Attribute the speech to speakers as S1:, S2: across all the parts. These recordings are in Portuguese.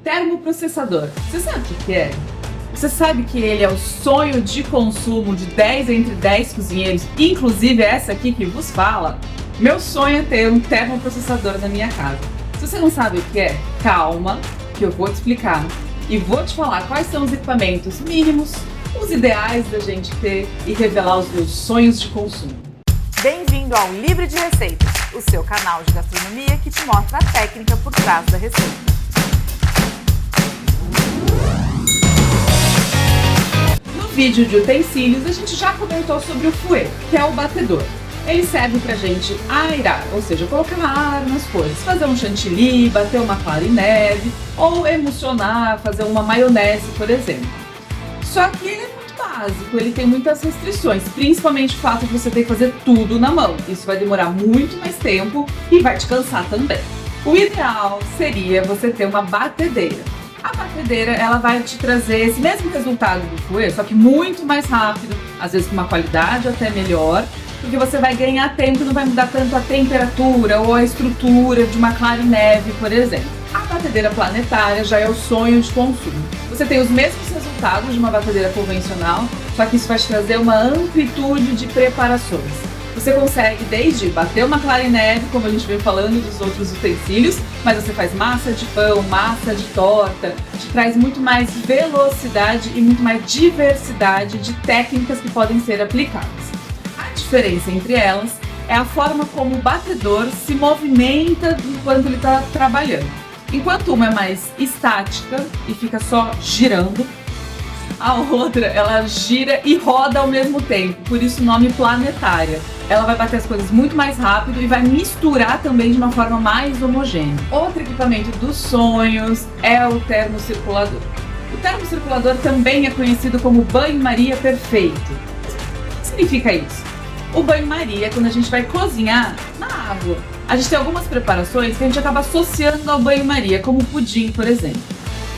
S1: termoprocessador. Você sabe o que é? Você sabe que ele é o sonho de consumo de 10 entre 10 cozinheiros, inclusive essa aqui que vos fala? Meu sonho é ter um termoprocessador na minha casa. Se você não sabe o que é, calma, que eu vou te explicar. E vou te falar quais são os equipamentos mínimos, os ideais da gente ter e revelar os meus sonhos de consumo.
S2: Bem-vindo ao Livre de Receitas, o seu canal de gastronomia que te mostra a técnica por trás da receita.
S1: No vídeo de utensílios, a gente já comentou sobre o fouet, que é o batedor. Ele serve pra gente airar, ou seja, colocar ar nas coisas, fazer um chantilly, bater uma clara em neve, ou emulsionar, fazer uma maionese, por exemplo. Só que ele é muito básico, ele tem muitas restrições, principalmente o fato de você ter que fazer tudo na mão. Isso vai demorar muito mais tempo e vai te cansar também. O ideal seria você ter uma batedeira. A batedeira, ela vai te trazer esse mesmo resultado do fouet, só que muito mais rápido, às vezes com uma qualidade até melhor, porque você vai ganhar tempo e não vai mudar tanto a temperatura ou a estrutura de uma clara em neve, por exemplo. A batedeira planetária já é o sonho de consumo. Você tem os mesmos resultados de uma batedeira convencional, só que isso vai te trazer uma amplitude de preparações. Você consegue desde bater uma clara em neve, como a gente veio falando dos outros utensílios, mas você faz massa de pão, massa de torta, te traz muito mais velocidade e muito mais diversidade de técnicas que podem ser aplicadas. A diferença entre elas é a forma como o batedor se movimenta enquanto ele está trabalhando. Enquanto uma é mais estática e fica só girando, a outra ela gira e roda ao mesmo tempo, por isso o nome planetária. Ela vai bater as coisas muito mais rápido e vai misturar também de uma forma mais homogênea. Outro equipamento dos sonhos é o termocirculador. O termocirculador também é conhecido como banho-maria perfeito. O que significa isso? O banho-maria é quando a gente vai cozinhar na água. A gente tem algumas preparações que a gente acaba associando ao banho-maria, como o pudim, por exemplo.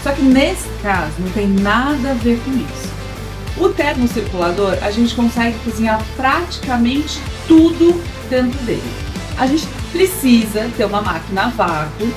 S1: Só que nesse caso não tem nada a ver com isso. O termocirculador, a gente consegue cozinhar praticamente tudo dentro dele. A gente precisa ter uma máquina a vácuo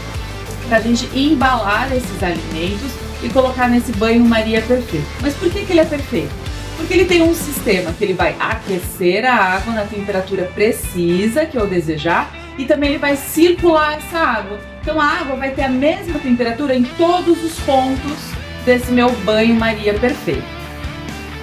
S1: para a gente embalar esses alimentos e colocar nesse banho-maria perfeito. Mas por que ele é perfeito? Porque ele tem um sistema que ele vai aquecer a água na temperatura precisa que eu desejar e também ele vai circular essa água. Então a água vai ter a mesma temperatura em todos os pontos desse meu banho-maria perfeito.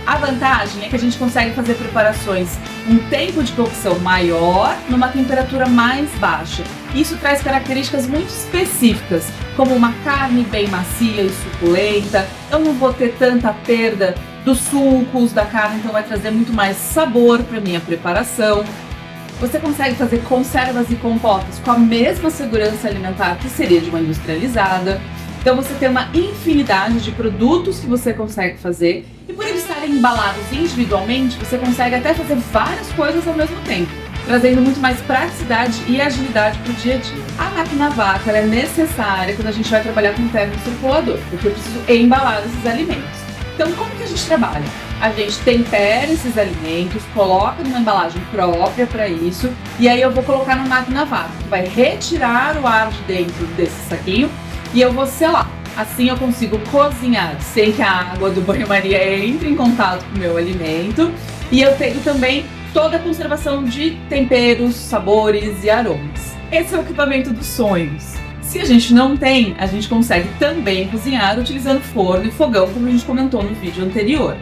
S1: A vantagem é que a gente consegue fazer preparações um tempo de cocção maior numa temperatura mais baixa. Isso traz características muito específicas, como uma carne bem macia e suculenta. Eu não vou ter tanta perda dos sucos da carne, então vai trazer muito mais sabor para minha preparação. Você consegue fazer conservas e compotas com a mesma segurança alimentar que seria de uma industrializada. Então você tem uma infinidade de produtos que você consegue fazer e por eles estarem embalados individualmente, você consegue até fazer várias coisas ao mesmo tempo, trazendo muito mais praticidade e agilidade para o dia a dia. A máquina a vácuo é necessária quando a gente vai trabalhar com termocirculador, porque eu preciso embalar esses alimentos. Então como que a gente trabalha? A gente tempera esses alimentos, coloca numa embalagem própria para isso e aí eu vou colocar na máquina a vácuo, que vai retirar o ar de dentro desse saquinho e eu vou selar. Assim eu consigo cozinhar sem que a água do banho-maria entre em contato com o meu alimento e eu tenho também toda a conservação de temperos, sabores e aromas. Esse é o equipamento dos sonhos. Se a gente não tem, a gente consegue também cozinhar utilizando forno e fogão, como a gente comentou no vídeo anterior.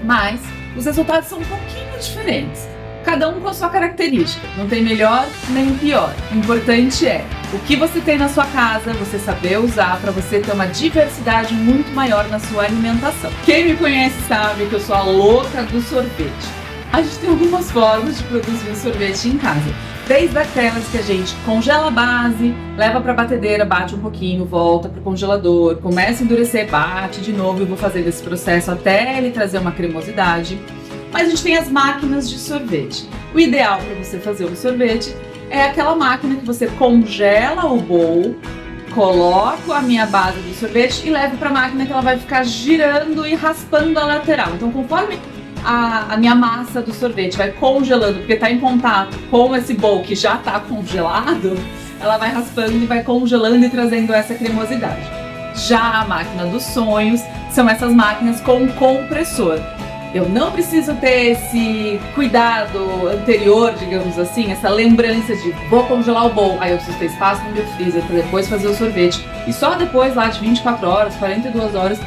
S1: Mas os resultados são um pouquinho diferentes, cada um com a sua característica, não tem melhor nem pior. O importante é o que você tem na sua casa, você saber usar para você ter uma diversidade muito maior na sua alimentação. Quem me conhece sabe que eu sou a louca do sorvete. A gente tem algumas formas de produzir um sorvete em casa. Desde aquelas que a gente congela a base, leva para a batedeira, bate um pouquinho, volta para o congelador, começa a endurecer, bate de novo e vou fazendo esse processo até ele trazer uma cremosidade. Mas a gente tem as máquinas de sorvete. O ideal para você fazer um sorvete é aquela máquina que você congela o bowl, coloco a minha base do sorvete e levo para a máquina que ela vai ficar girando e raspando a lateral. Então conforme a minha massa do sorvete vai congelando, porque está em contato com esse bowl que já está congelado, ela vai raspando e vai congelando e trazendo essa cremosidade. Já a máquina dos sonhos são essas máquinas com compressor. Eu não preciso ter esse cuidado anterior, digamos assim, essa lembrança de vou congelar o bowl, aí eu preciso ter espaço no meu freezer para depois fazer o sorvete. E só depois, lá de 24 horas, 42 horas,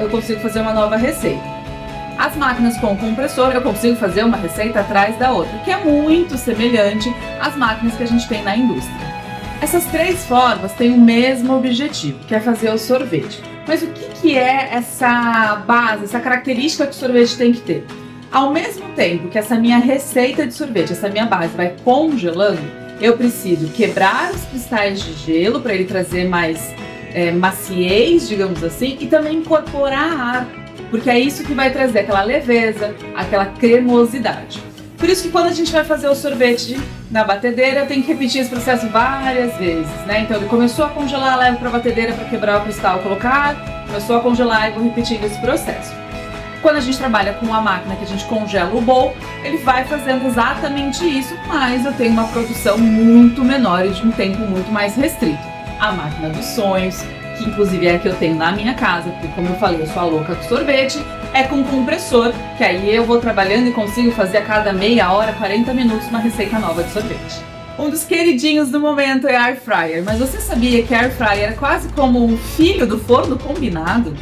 S1: eu consigo fazer uma nova receita. As máquinas com compressor, eu consigo fazer uma receita atrás da outra, que é muito semelhante às máquinas que a gente tem na indústria. Essas três formas têm o mesmo objetivo, que é fazer o sorvete. Mas o que é essa base, essa característica que o sorvete tem que ter? Ao mesmo tempo que essa minha receita de sorvete, essa minha base vai congelando, eu preciso quebrar os cristais de gelo para ele trazer mais maciez, digamos assim, e também incorporar ar, porque é isso que vai trazer aquela leveza, aquela cremosidade. Por isso que quando a gente vai fazer o sorvete na batedeira, eu tenho que repetir esse processo várias vezes, né? Então ele começou a congelar, levo para a batedeira para quebrar o cristal, colocar, começou a congelar e vou repetindo esse processo. Quando a gente trabalha com a máquina que a gente congela o bowl, ele vai fazendo exatamente isso, mas eu tenho uma produção muito menor e de um tempo muito mais restrito. A máquina dos sonhos, que inclusive é a que eu tenho na minha casa, porque como eu falei, eu sou a louca do sorvete, é com compressor, que aí eu vou trabalhando e consigo fazer a cada meia hora, 40 minutos, uma receita nova de sorvete. Um dos queridinhos do momento é a Air Fryer, mas você sabia que a Air Fryer é quase como um filho do forno combinado?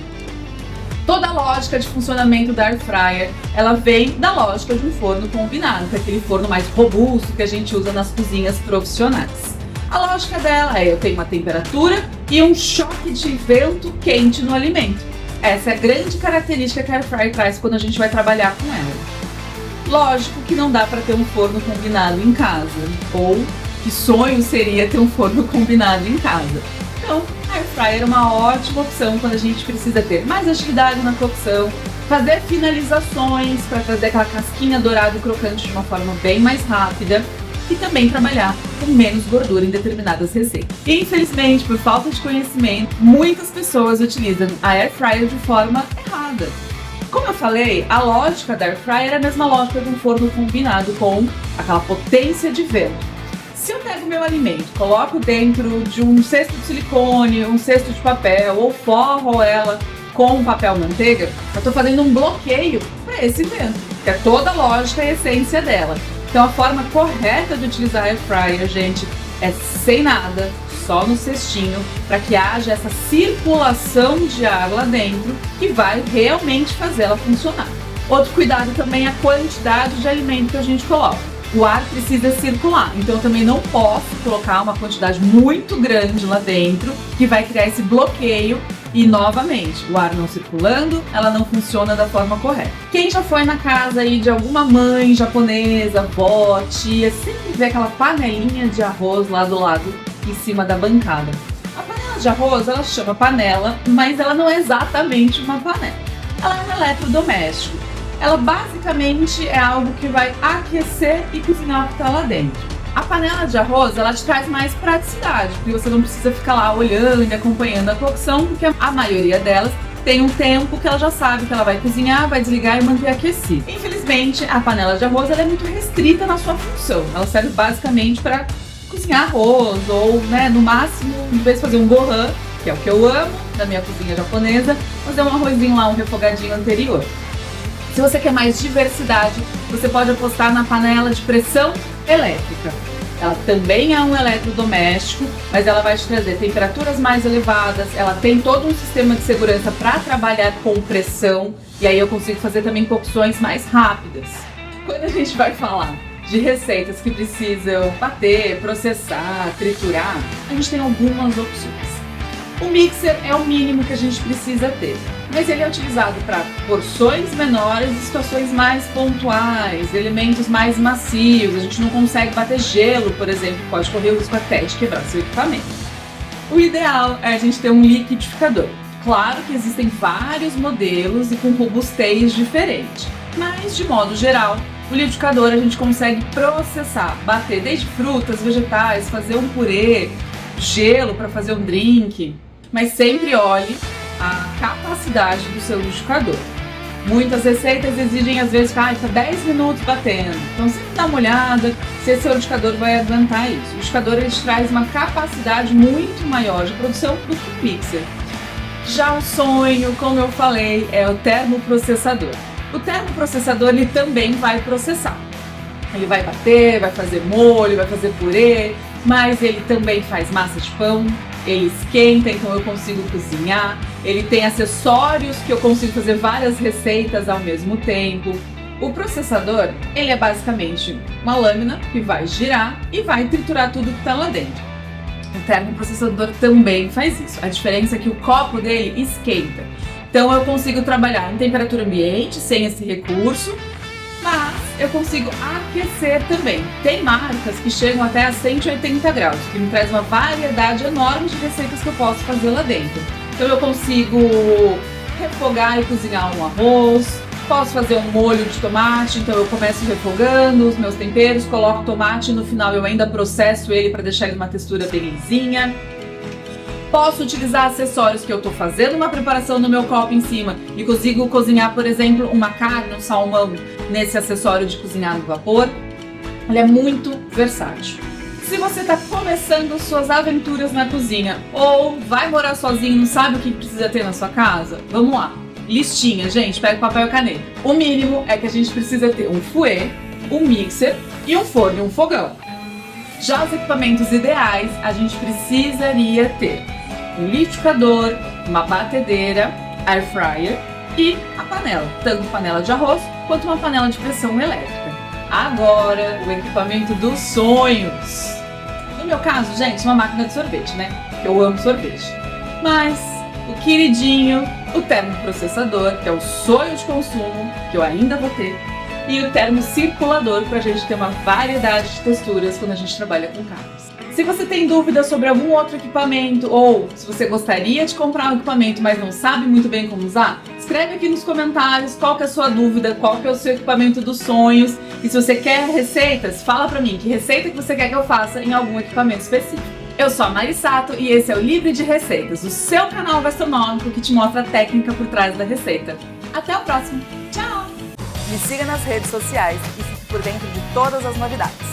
S1: Toda a lógica de funcionamento da Air Fryer, ela vem da lógica de um forno combinado, que é aquele forno mais robusto que a gente usa nas cozinhas profissionais. A lógica dela é: eu tenho uma temperatura e um choque de vento quente no alimento. Essa é a grande característica que a Air Fryer traz quando a gente vai trabalhar com ela. Lógico que não dá para ter um forno combinado em casa, ou que sonho seria ter um forno combinado em casa. Então, a Air Fryer é uma ótima opção quando a gente precisa ter mais agilidade na cocção, fazer finalizações para trazer aquela casquinha dourada e crocante de uma forma bem mais rápida, e também trabalhar com menos gordura em determinadas receitas. E, infelizmente, por falta de conhecimento, muitas pessoas utilizam a Air Fryer de forma errada. Como eu falei, a lógica da Air Fryer é a mesma lógica de um forno combinado com aquela potência de vento. Se eu pego meu alimento, coloco dentro de um cesto de silicone, um cesto de papel, ou forro ela com papel manteiga, eu estou fazendo um bloqueio para esse vento, que é toda a lógica e a essência dela. Então a forma correta de utilizar a Air Fryer, gente, é sem nada, só no cestinho, para que haja essa circulação de ar lá dentro que vai realmente fazer ela funcionar. Outro cuidado também é a quantidade de alimento que a gente coloca. O ar precisa circular, então eu também não posso colocar uma quantidade muito grande lá dentro que vai criar esse bloqueio. E novamente, o ar não circulando, ela não funciona da forma correta. Quem já foi na casa aí de alguma mãe japonesa, avó, tia, sempre vê aquela panelinha de arroz lá do lado, em cima da bancada. A panela de arroz, ela chama panela, mas ela não é exatamente uma panela. Ela é um eletrodoméstico. Ela basicamente é algo que vai aquecer e cozinhar o que está lá dentro. A panela de arroz, ela te traz mais praticidade, porque você não precisa ficar lá olhando e acompanhando a cocção, porque a maioria delas tem um tempo que ela já sabe que ela vai cozinhar, vai desligar e manter aquecido. Infelizmente, a panela de arroz ela é muito restrita na sua função. Ela serve basicamente para cozinhar arroz ou, né, no máximo, em vez de fazer um gohan, que é o que eu amo da minha cozinha japonesa, fazer um arrozinho lá, um refogadinho anterior. Se você quer mais diversidade, você pode apostar na panela de pressão elétrica. Ela também é um eletrodoméstico, mas ela vai te trazer temperaturas mais elevadas, ela tem todo um sistema de segurança para trabalhar com pressão, e aí eu consigo fazer também cocções mais rápidas. Quando a gente vai falar de receitas que precisam bater, processar, triturar, a gente tem algumas opções. O mixer é o mínimo que a gente precisa ter, mas ele é utilizado para porções menores e situações mais pontuais, elementos mais macios. A gente não consegue bater gelo, por exemplo, pode correr o risco até de quebrar seu equipamento. O ideal é a gente ter um liquidificador. Claro que existem vários modelos e com robustez diferente, mas de modo geral, o liquidificador a gente consegue processar, bater desde frutas, vegetais, fazer um purê, gelo para fazer um drink, mas sempre olhe a capacidade do seu liquidificador. Muitas receitas exigem às vezes ficar 10 minutos batendo, então sempre dá uma olhada se esse seu liquidificador vai aguentar isso. O liquidificador ele traz uma capacidade muito maior de produção do que o mixer. Já o sonho, como eu falei, é o termoprocessador. O termoprocessador ele também vai processar. Ele vai bater, vai fazer molho, vai fazer purê, mas ele também faz massa de pão, ele esquenta, então eu consigo cozinhar, ele tem acessórios que eu consigo fazer várias receitas ao mesmo tempo. O processador, ele é basicamente uma lâmina que vai girar e vai triturar tudo que está lá dentro. O termoprocessador também faz isso. A diferença é que o copo dele esquenta. Então eu consigo trabalhar em temperatura ambiente sem esse recurso, mas eu consigo aquecer também. Tem marcas que chegam até a 180 graus, que me traz uma variedade enorme de receitas que eu posso fazer lá dentro. Então eu consigo refogar e cozinhar um arroz, posso fazer um molho de tomate, então eu começo refogando os meus temperos, coloco o tomate e no final eu ainda processo ele para deixar ele uma textura bem lisinha. Posso utilizar acessórios que eu estou fazendo uma preparação no meu copo em cima e consigo cozinhar, por exemplo, uma carne, um salmão nesse acessório de cozinhar no vapor. Ele é muito versátil. Se você está começando suas aventuras na cozinha ou vai morar sozinho e não sabe o que precisa ter na sua casa, vamos lá. Listinha, gente, pega papel e caneta. O mínimo é que a gente precisa ter um fouet, um mixer e um forno e um fogão. Já os equipamentos ideais, a gente precisaria ter um liquidificador, uma batedeira, air fryer e a panela, tanto panela de arroz quanto uma panela de pressão elétrica. Agora, o equipamento dos sonhos. No meu caso, gente, uma máquina de sorvete, né? Eu amo sorvete. Mas o queridinho, o termoprocessador, que é o sonho de consumo, que eu ainda vou ter, e o termocirculador para a gente ter uma variedade de texturas quando a gente trabalha com carnes. Se você tem dúvidas sobre algum outro equipamento ou se você gostaria de comprar um equipamento, mas não sabe muito bem como usar, escreve aqui nos comentários qual que é a sua dúvida, qual que é o seu equipamento dos sonhos. E se você quer receitas, fala pra mim que receita que você quer que eu faça em algum equipamento específico. Eu sou a Mari Sato e esse é o Livre de Receitas, o seu canal gastronômico que te mostra a técnica por trás da receita. Até o próximo. Tchau!
S2: Me siga nas redes sociais e fique por dentro de todas as novidades.